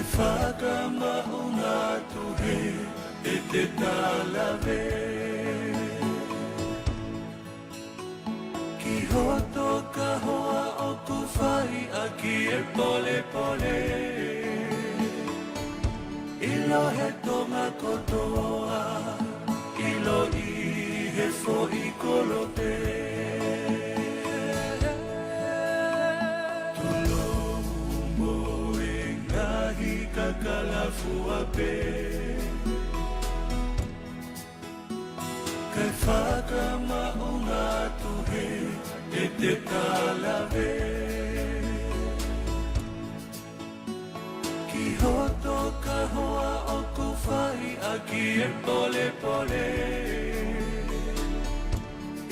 whaka maunga he e te talawe. Ki hoto ka hoa o ku whai a ki e pole pole. Ilo he tonga kotoa, ilo I he fo I kolote. Kalafua pe Kai whaka maunga tuhe e te talawe. Ki hoto ka hoa o ku whai a ki e pole pole.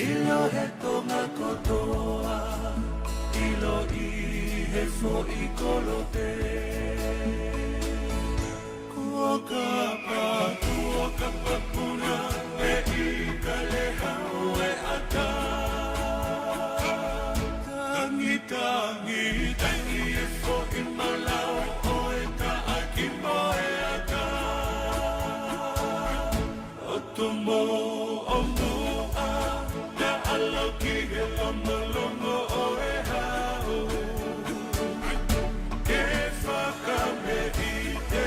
Ilo he tonga kotoa, ilo I he fo I kolote. Kuoka puna e I kalehau e ata. Tangi e fo I malau o e ka aki mo e ata. O tumo o mua na aloki he lomolongo o e hau. Ke whaka me I te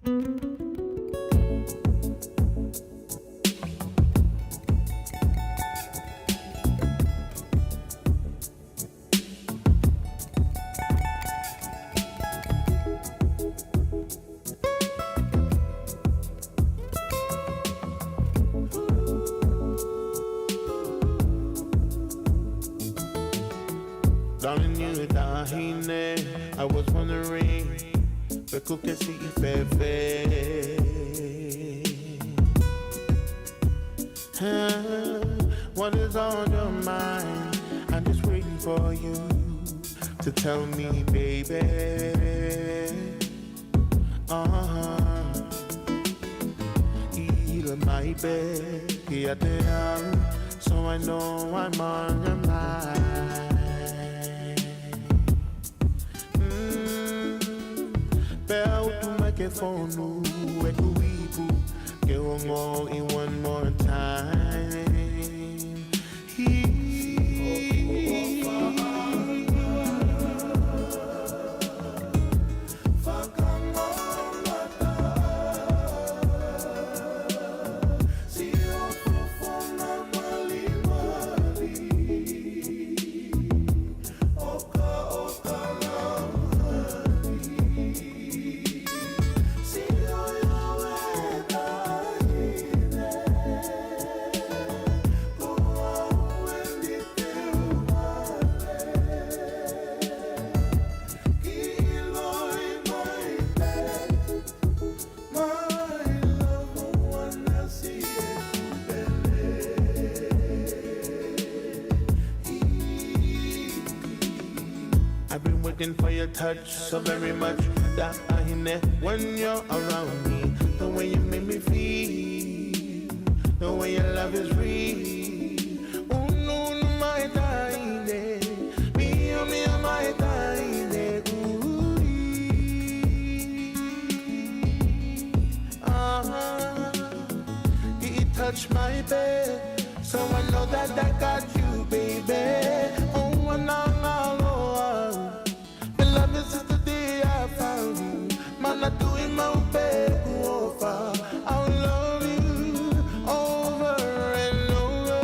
Darling, you tahine. I was wondering, Beku kesi ifefe. What is on your mind? I'm just waiting for you to tell me, baby. Heal my bed, so I know I'm on your mind. Bell to microphone, echo get on in one more time. For your touch so very much that I need when you're around me. The way you make me feel, the way your love is real. Oh no, no, my tiny, me, my tiny. He touched my bed, so I know that I got you, baby. Oh, and love is just the day I found you. Man, I'm doing my best to offer. I'll love you over and over.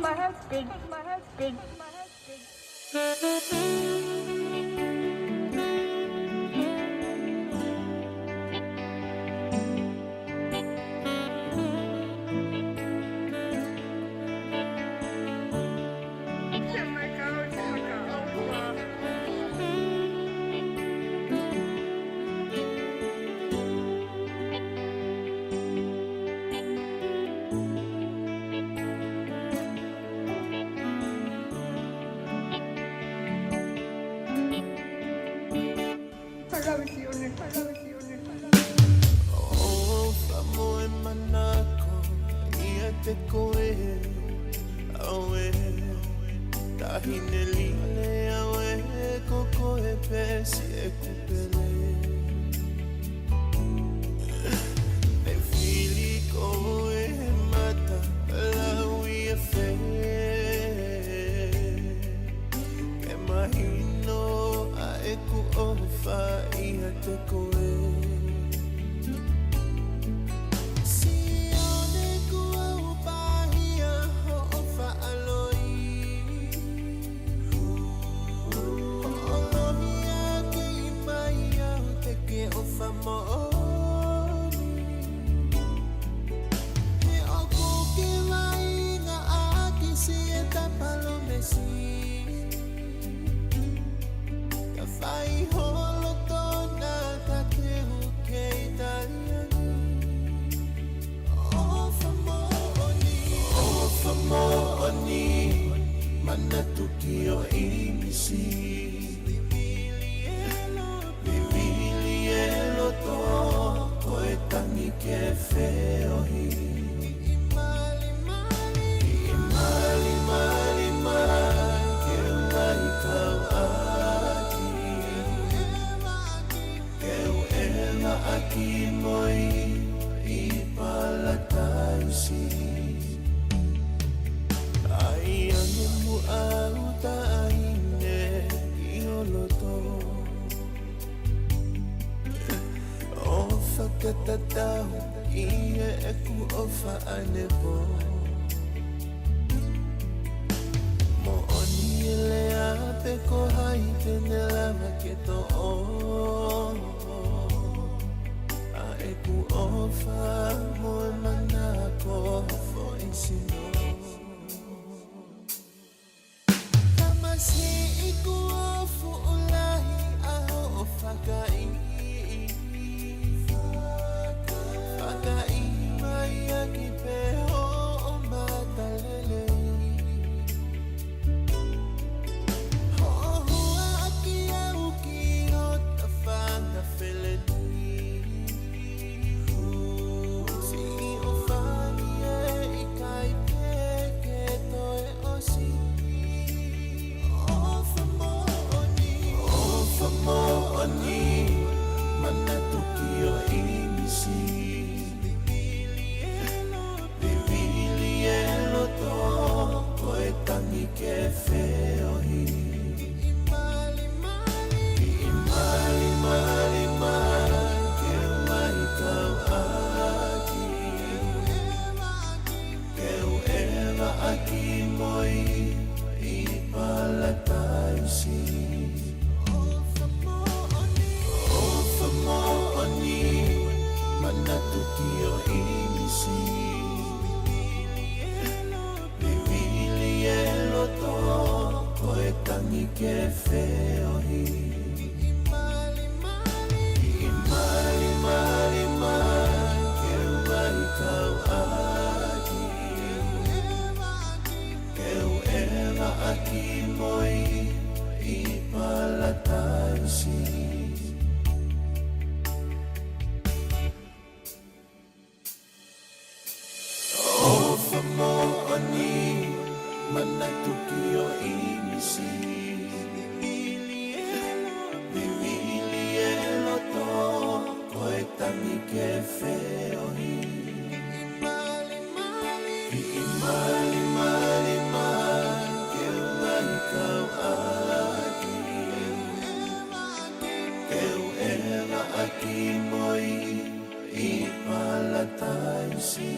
My husband. te koe awe tahine lile awe koko e pesi e kupele me fili koe mata laui e fe ke mahino a e ku ofa ia te koe Tukio imisi Vivili to Koe tangi ke feohi Imali Ke mai kau aki Keu ela aki moi I palatausi au taine I oloto O whakatatau Ia e ku ofa anepo Mo oni e lea pe ko hai tene lava ke to o A e ku ofa mo e manako fo insino Si iku ofu ulahi aho o whakai Whakai mai aki peho o matalele Ho hua aki au ki o ta whanga wheleni Si o whani e I kai peke toe o si Mo'oni mana tukio imisi Vivili elo to Koe tangi ke feohi Imali Ke mai kau aki Keu eva aki moi I palatausi Mana tukio imisi Vivili elo to Koe tangi ke feohi Imali Ke mai kau aki Keu eva aki moi I palatausi Mo'oni mana tukio imisi Vivili elo to Koe tangi ke feohi Imali Ke mai kau aki Keu ela aki moi I palatausi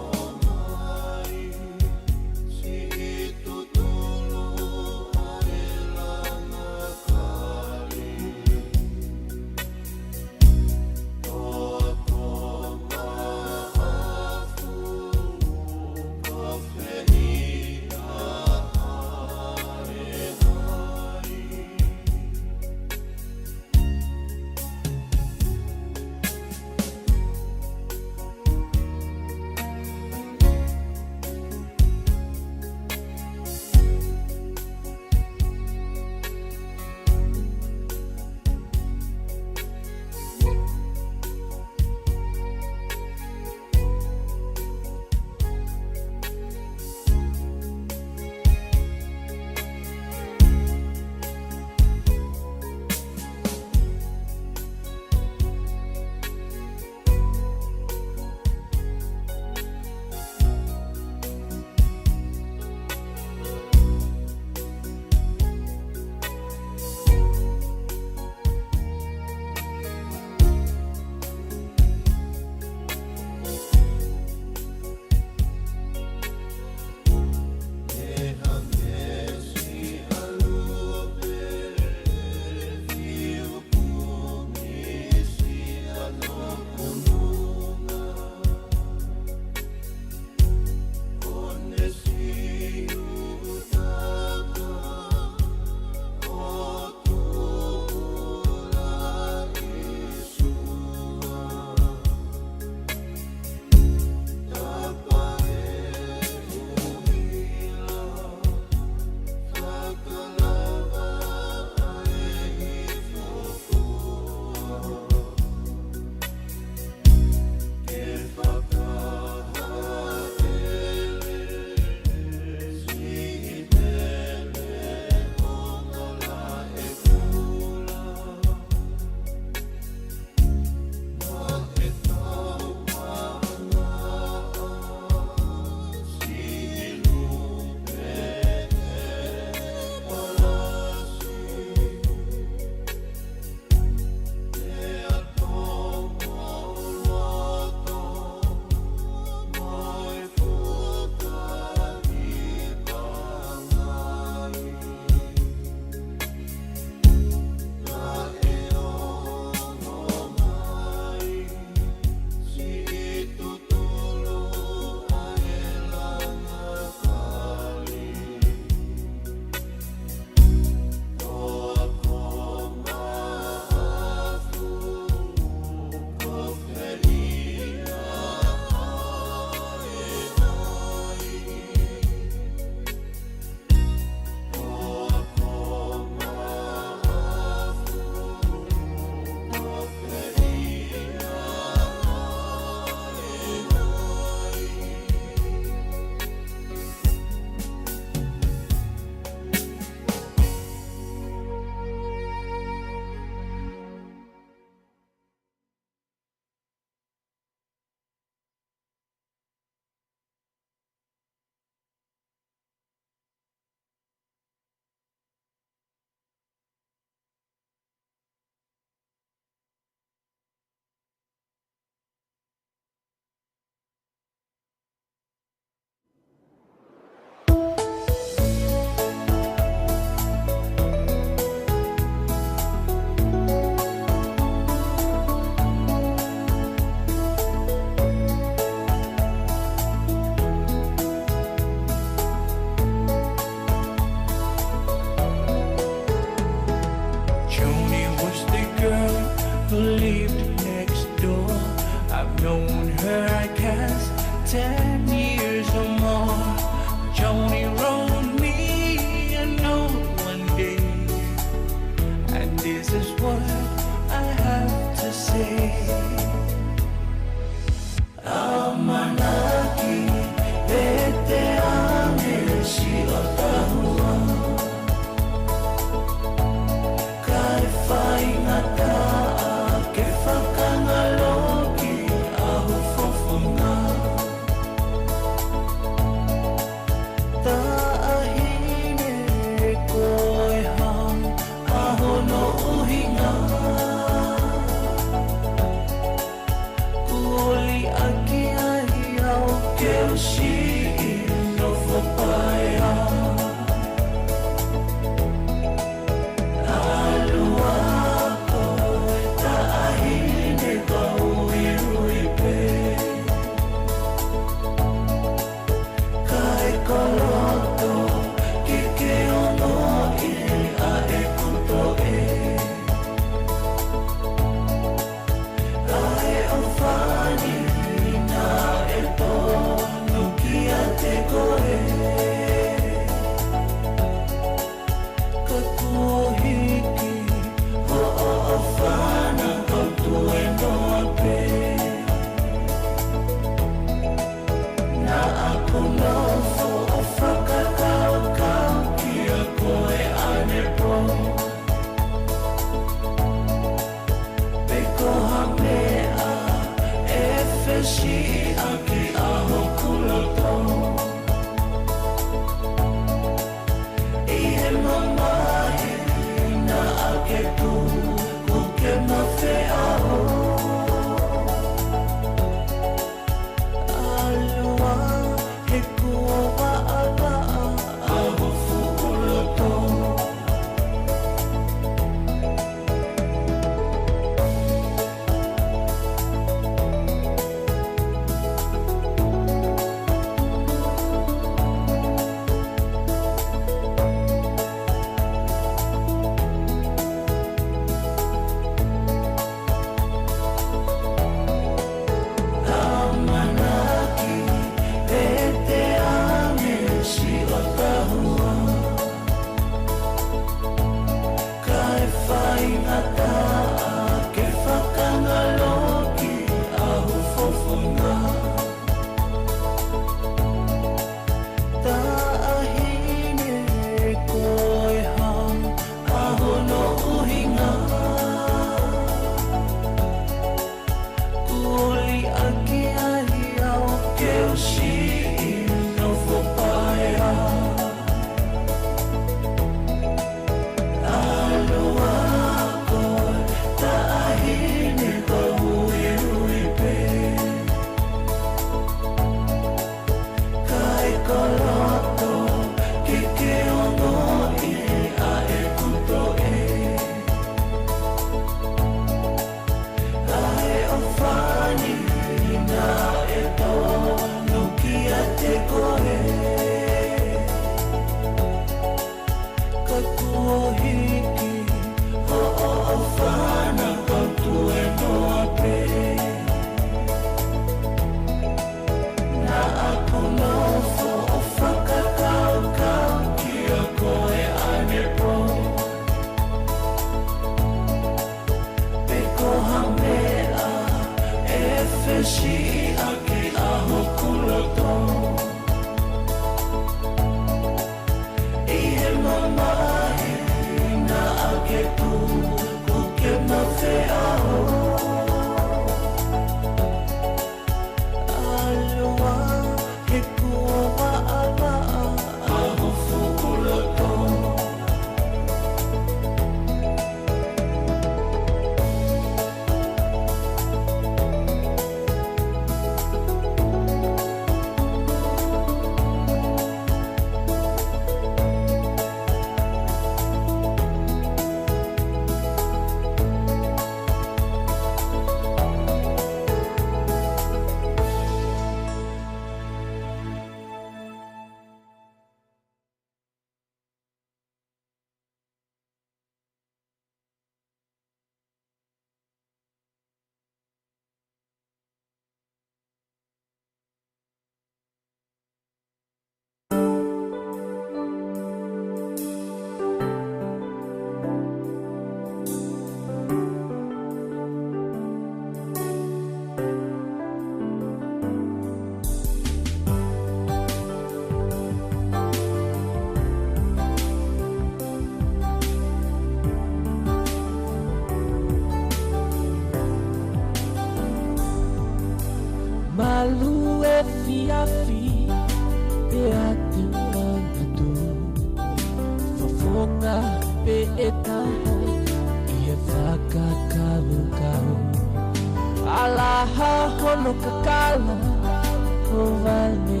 vale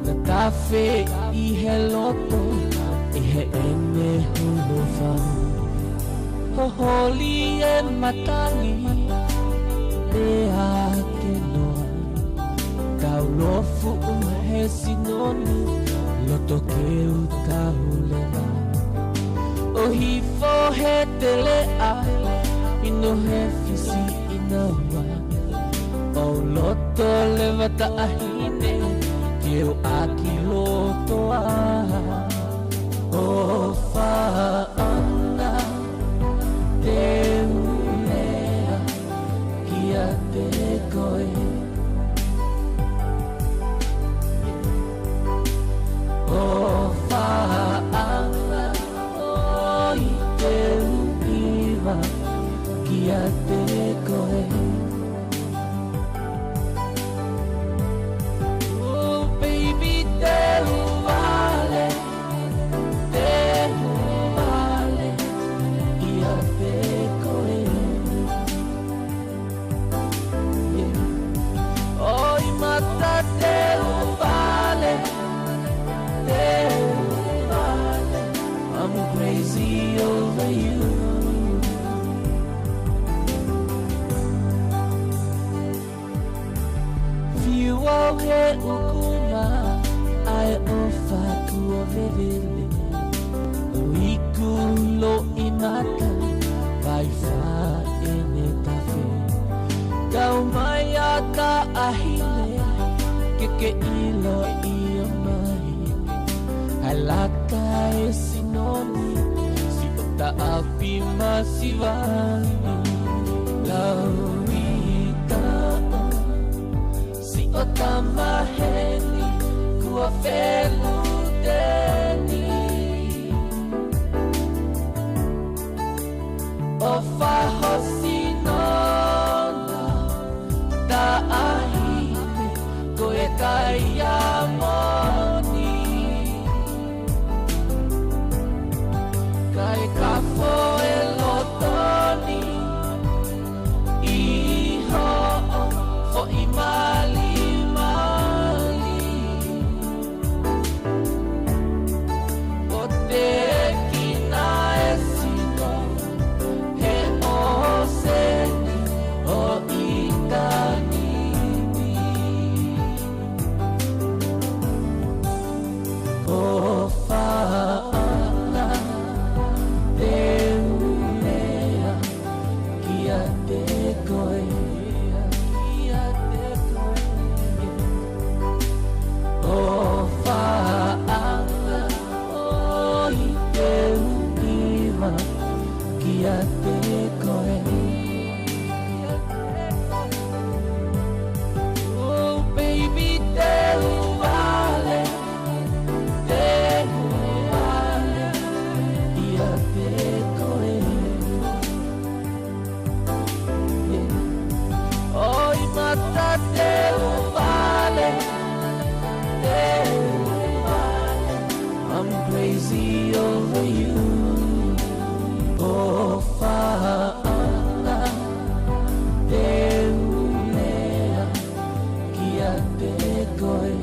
na tafe I he loto I he ene hulova ho holi e matangi e ake noa tau lofu he sinoni loto ke utahulema o hifo he tele ai ino he fisi inawa o loto levata ahine keu aki loto a o faana te ulea kia te koe o faana o I te uiwa kia te koe oh baby te uvale kia te koe yeah. Oi mata te uvale I'm crazy over you Fiua he ukuna ai ofa kua vevele o iku lo imata vai fa ene tafe kau mai aka ahile ke ilo ia mai halaka e sinoni si ota api masivani lauita si ota maheni kua felu deni ofa hosinona ta ahine koe kai amoni kai kafo e lotoni iho fo I mali mali o te kina e sino he o seni o itanini o faana te ulea kia te koe kia te koe o faana o I te uiwa kia te koe oh baby te uvale ia te koe yeah. Oi mata te uvale I'm crazy over you oh faana te ulea kia te koe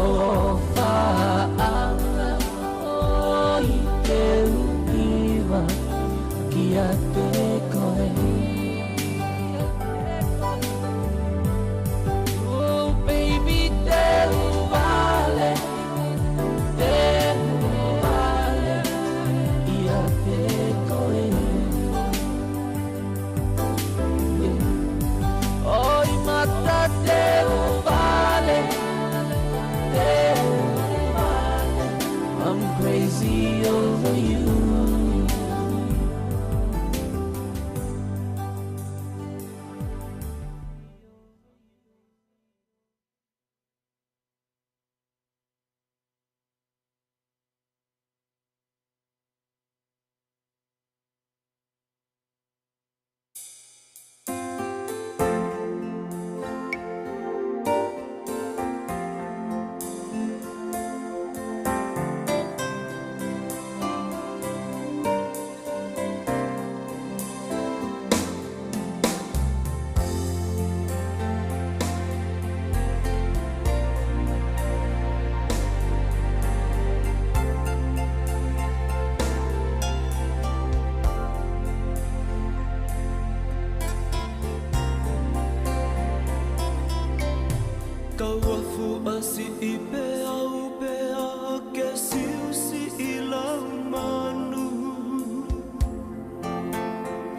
oh faana o I te uiwa kia te koe oh baby te uvale ia te koe yeah. Oi mata te uvale I'm crazy over you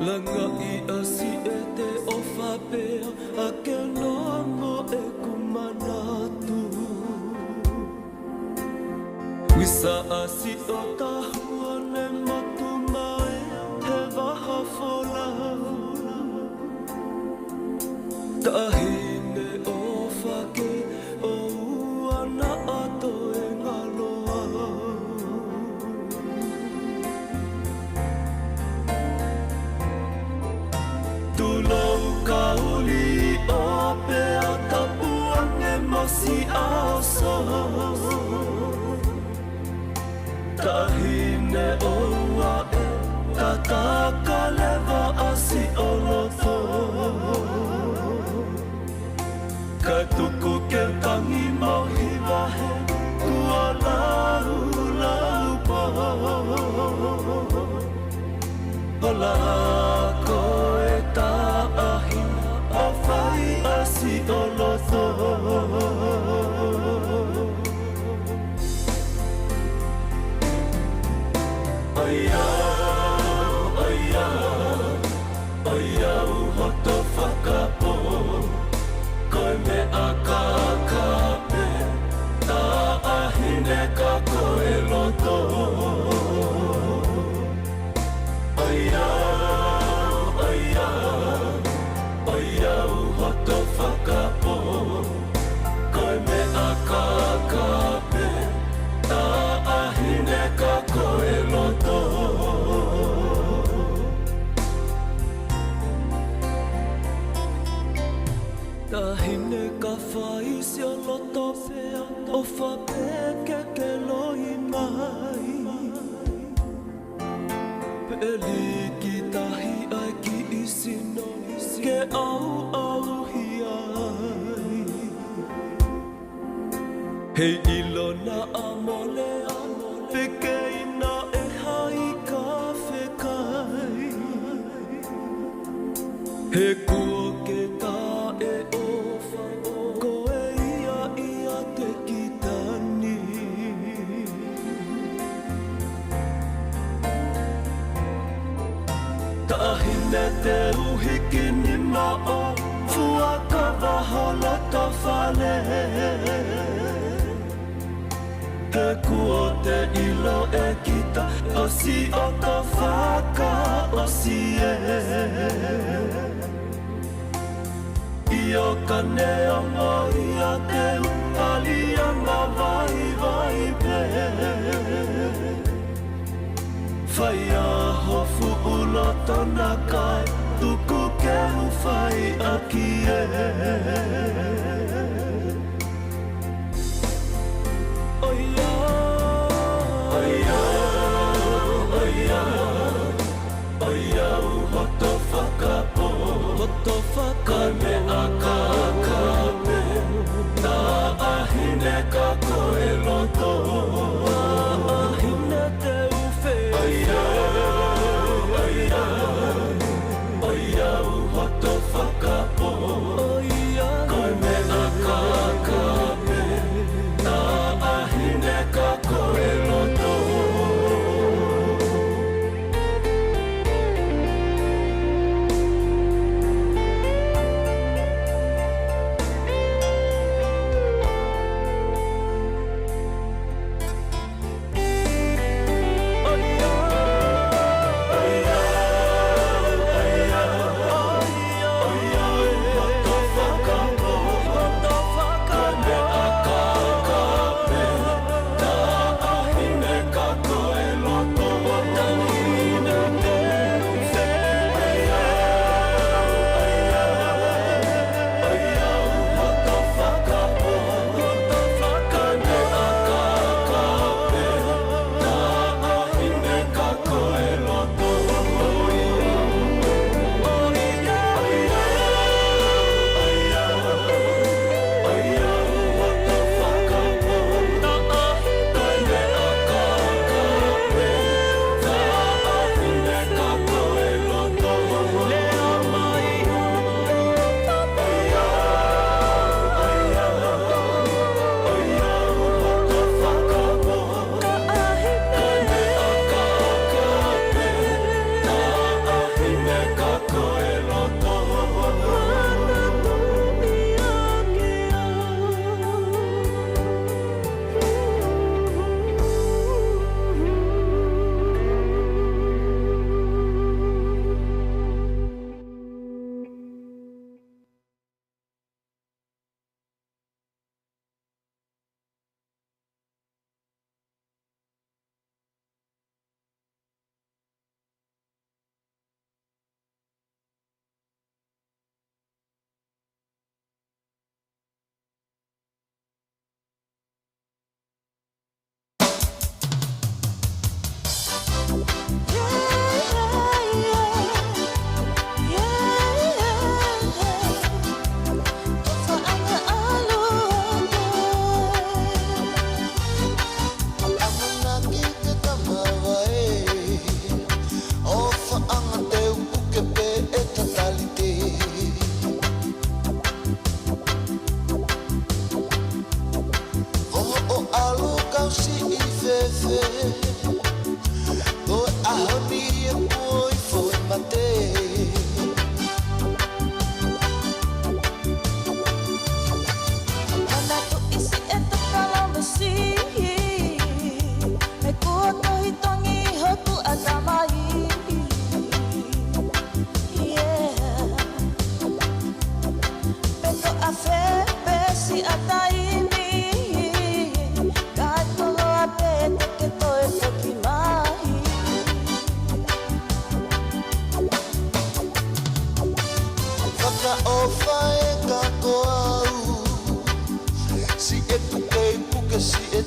Langa I asi e te ofapea a ke nomo e kumanatu Wisa asi o tahua ne matu mai he waha fola Tahine o whake o uana ato e ngaloa Tulau kauli o pea tapuang e masi aso Tahine o ua e tataka lewa asi o loto Ka tuku ke tangi mahi wahe Kua lau lau po Ola ko e taahina A whai asi o loto Oia, oia, oia uhoto whakapo Koe me a kakape, tā ahine ka koe loto. Oia, oia, oia uhoto whakapo. Koe me a kakape, tā ahine ka koe loto. Tahine ka whai si o loto pea O whapeke ke lohi mai Peli ki tahi ai ki isino Ke au au hi ai Hei ilo na amole Peke ina e hai ka whekai He kua ke ta e ofa Koe ia te kitani Tahine te uhiki ni mao Fua ka wahola ka whale He kua te ilo e kita Osi o ka whaka osi e Io caneo moia te upalia ma vai pe Whaia hofu ulo tona kai Tuku ke whai aki e Oia, oia, oia Oia uhoto whakapo Hoto whakapo me a kakape Tā ahine ka koe loto Tā ahine te uwhe Oia, oia, oia uhoto whakapo Oia, koe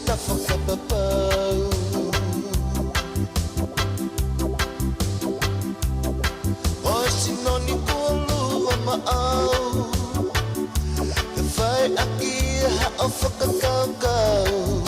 eta whakapapau. O sinoni kua lua maau, e whai aki ha o whakakaukau.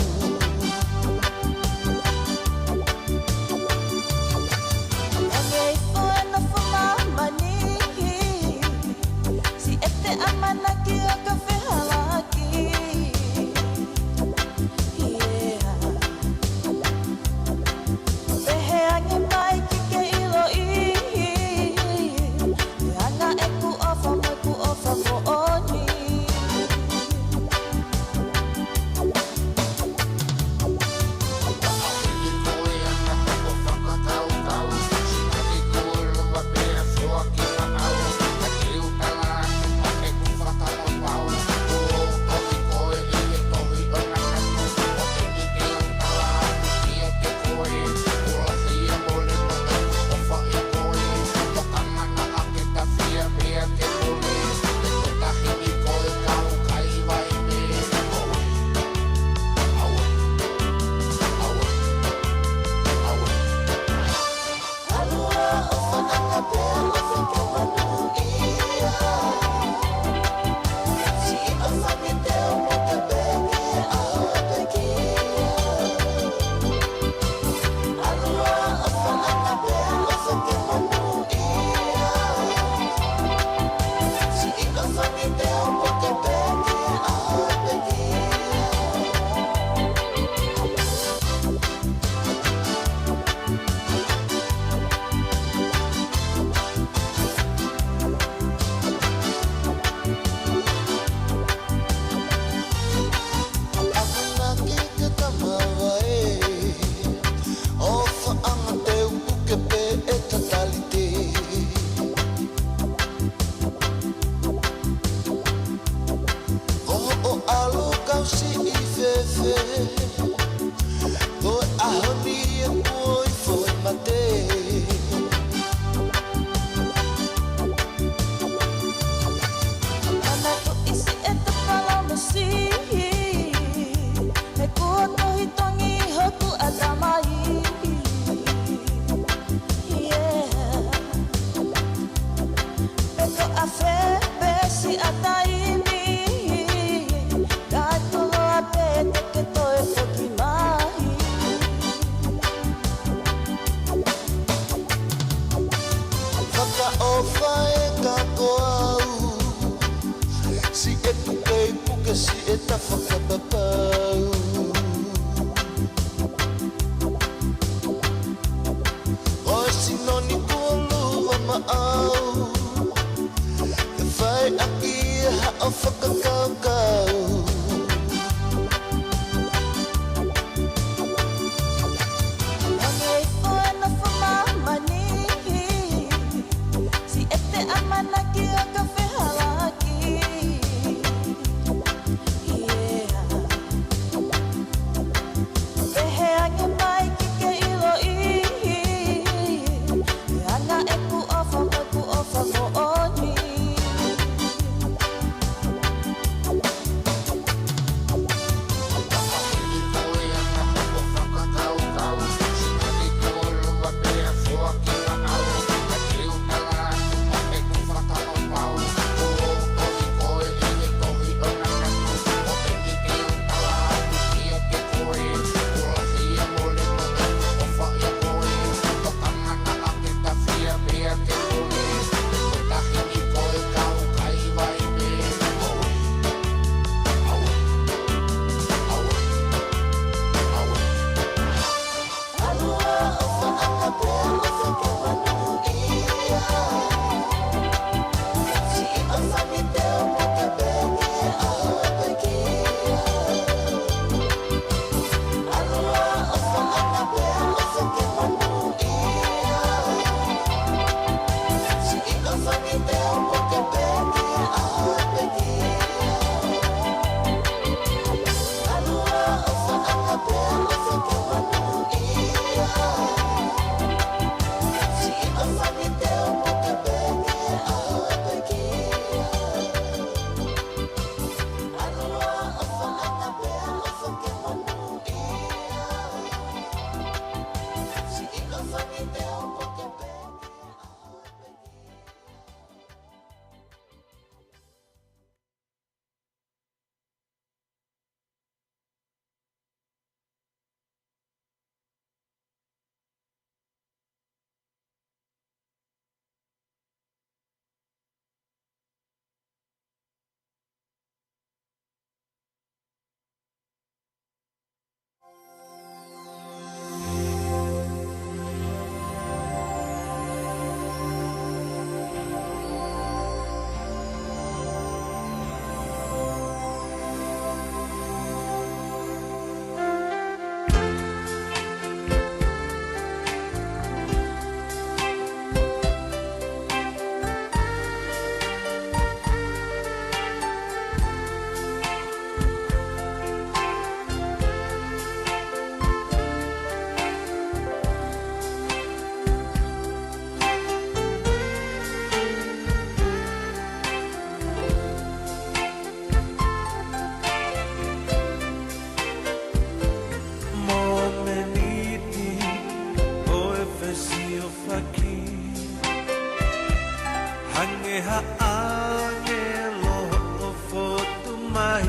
haane lo o fotu mai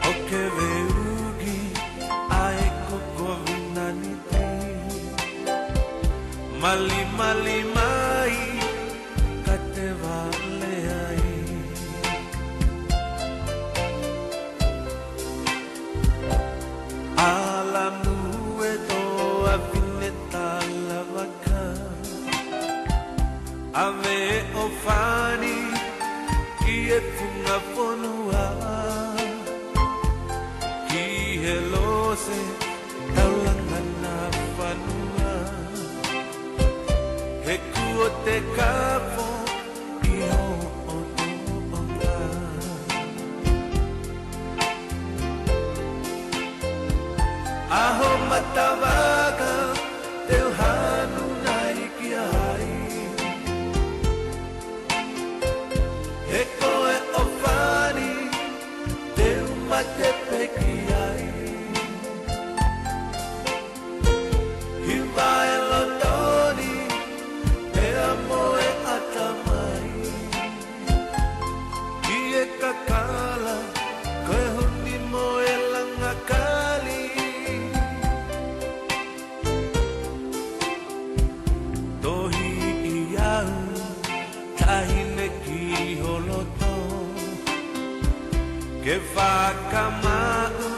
o ke veugi ai kokovina ni te mali mali mai ka te vale ai ala nue to avineta lavaka ave o fani ki e funga fonua ki he lose taulanga na fanua he kuo te kapo i ho o tu onga aho matavaga teu hanu nai ki ai he koe o fani teu mate peki ai hi vai lotoni te amo e atamai ki e kakala koe huni mo e langa kali tohi i au tahine ki holoto ke whakamau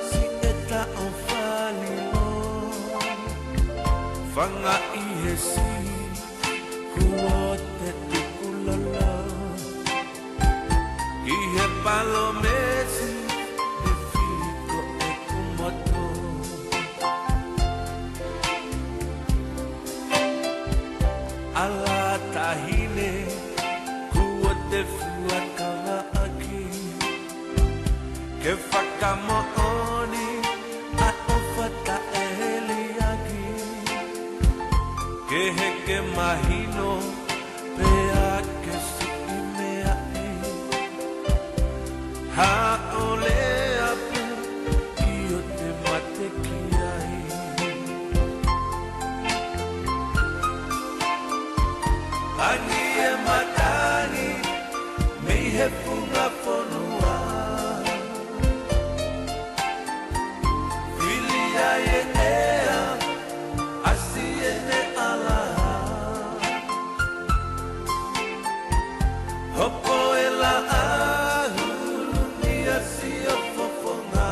si eta o whalilo whanga i he si kuo te tukulala ki he palo mesi e whiko e kumoto ala tahine kuo te fuakawa aki ke whakamooni a ofata e heliaki ke heke mahino pea ke siki mea e ha ole apu i o te mate ki ai ani e matani mei he funga fonua filia e ea asi e ne ala hopo e la ahuru ni asi o fofonga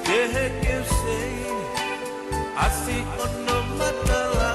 ke he ke sei asi ono matala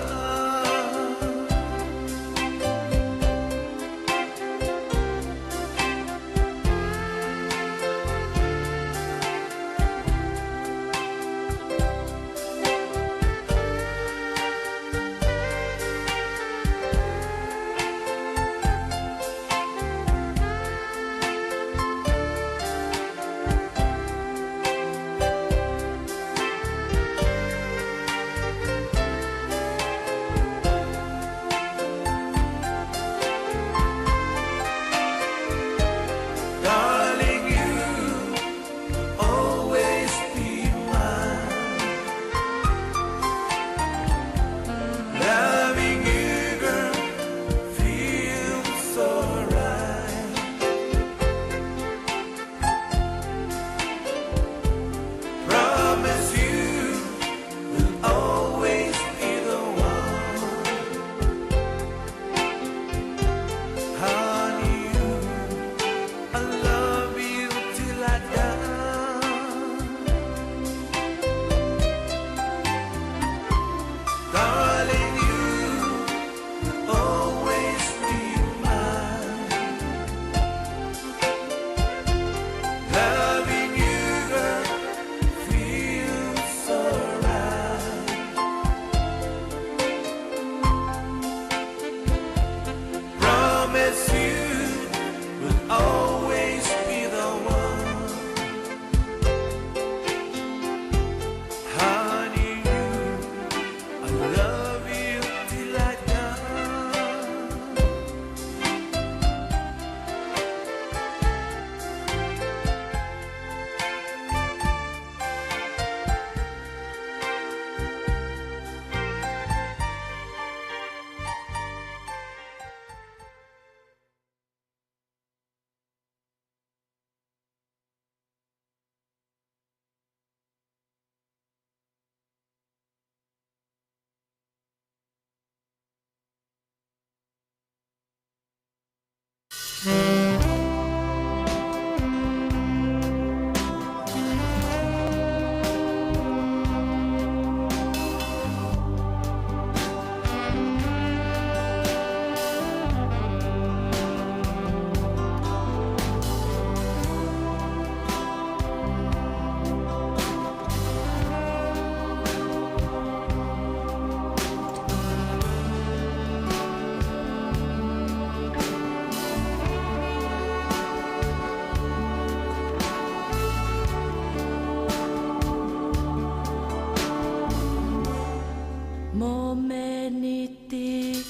Momeniti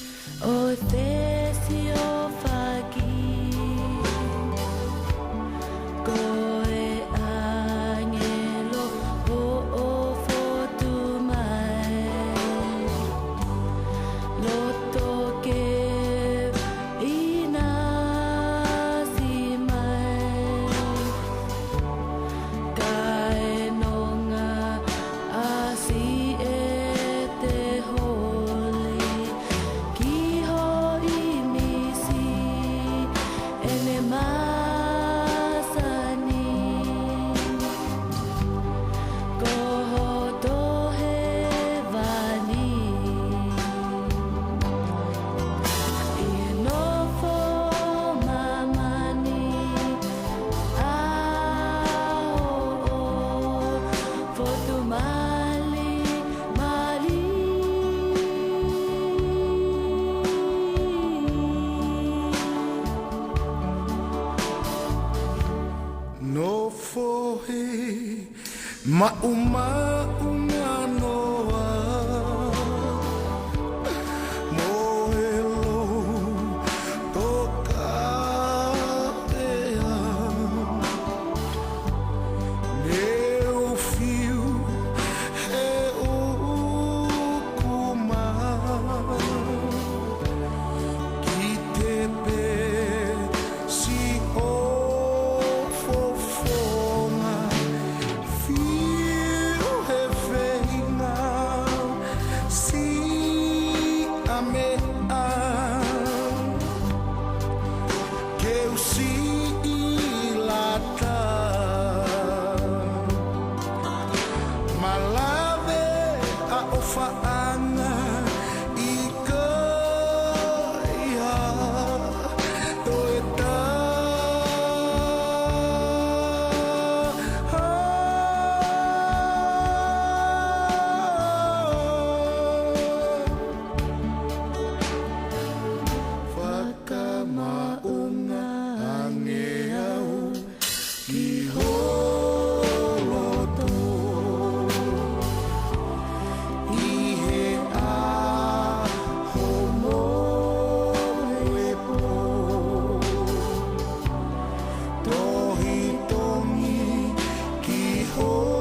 o thesio fagi koe angelo o fotu mai loto ke ina si mai kai nonga asi e te holi ki hoi misi ene masani koho tohe vani ino fo mamani fotu mali mali No fohe mauma uma noa moelo toka ea meu fio he ukuma ki te pe si o fofonga fio he veina si ame a que eu si ilata malave a ofaanga i ka ia toeta whakamaunga angeau ki holoto i he aho molepo tohi tongi ki holoto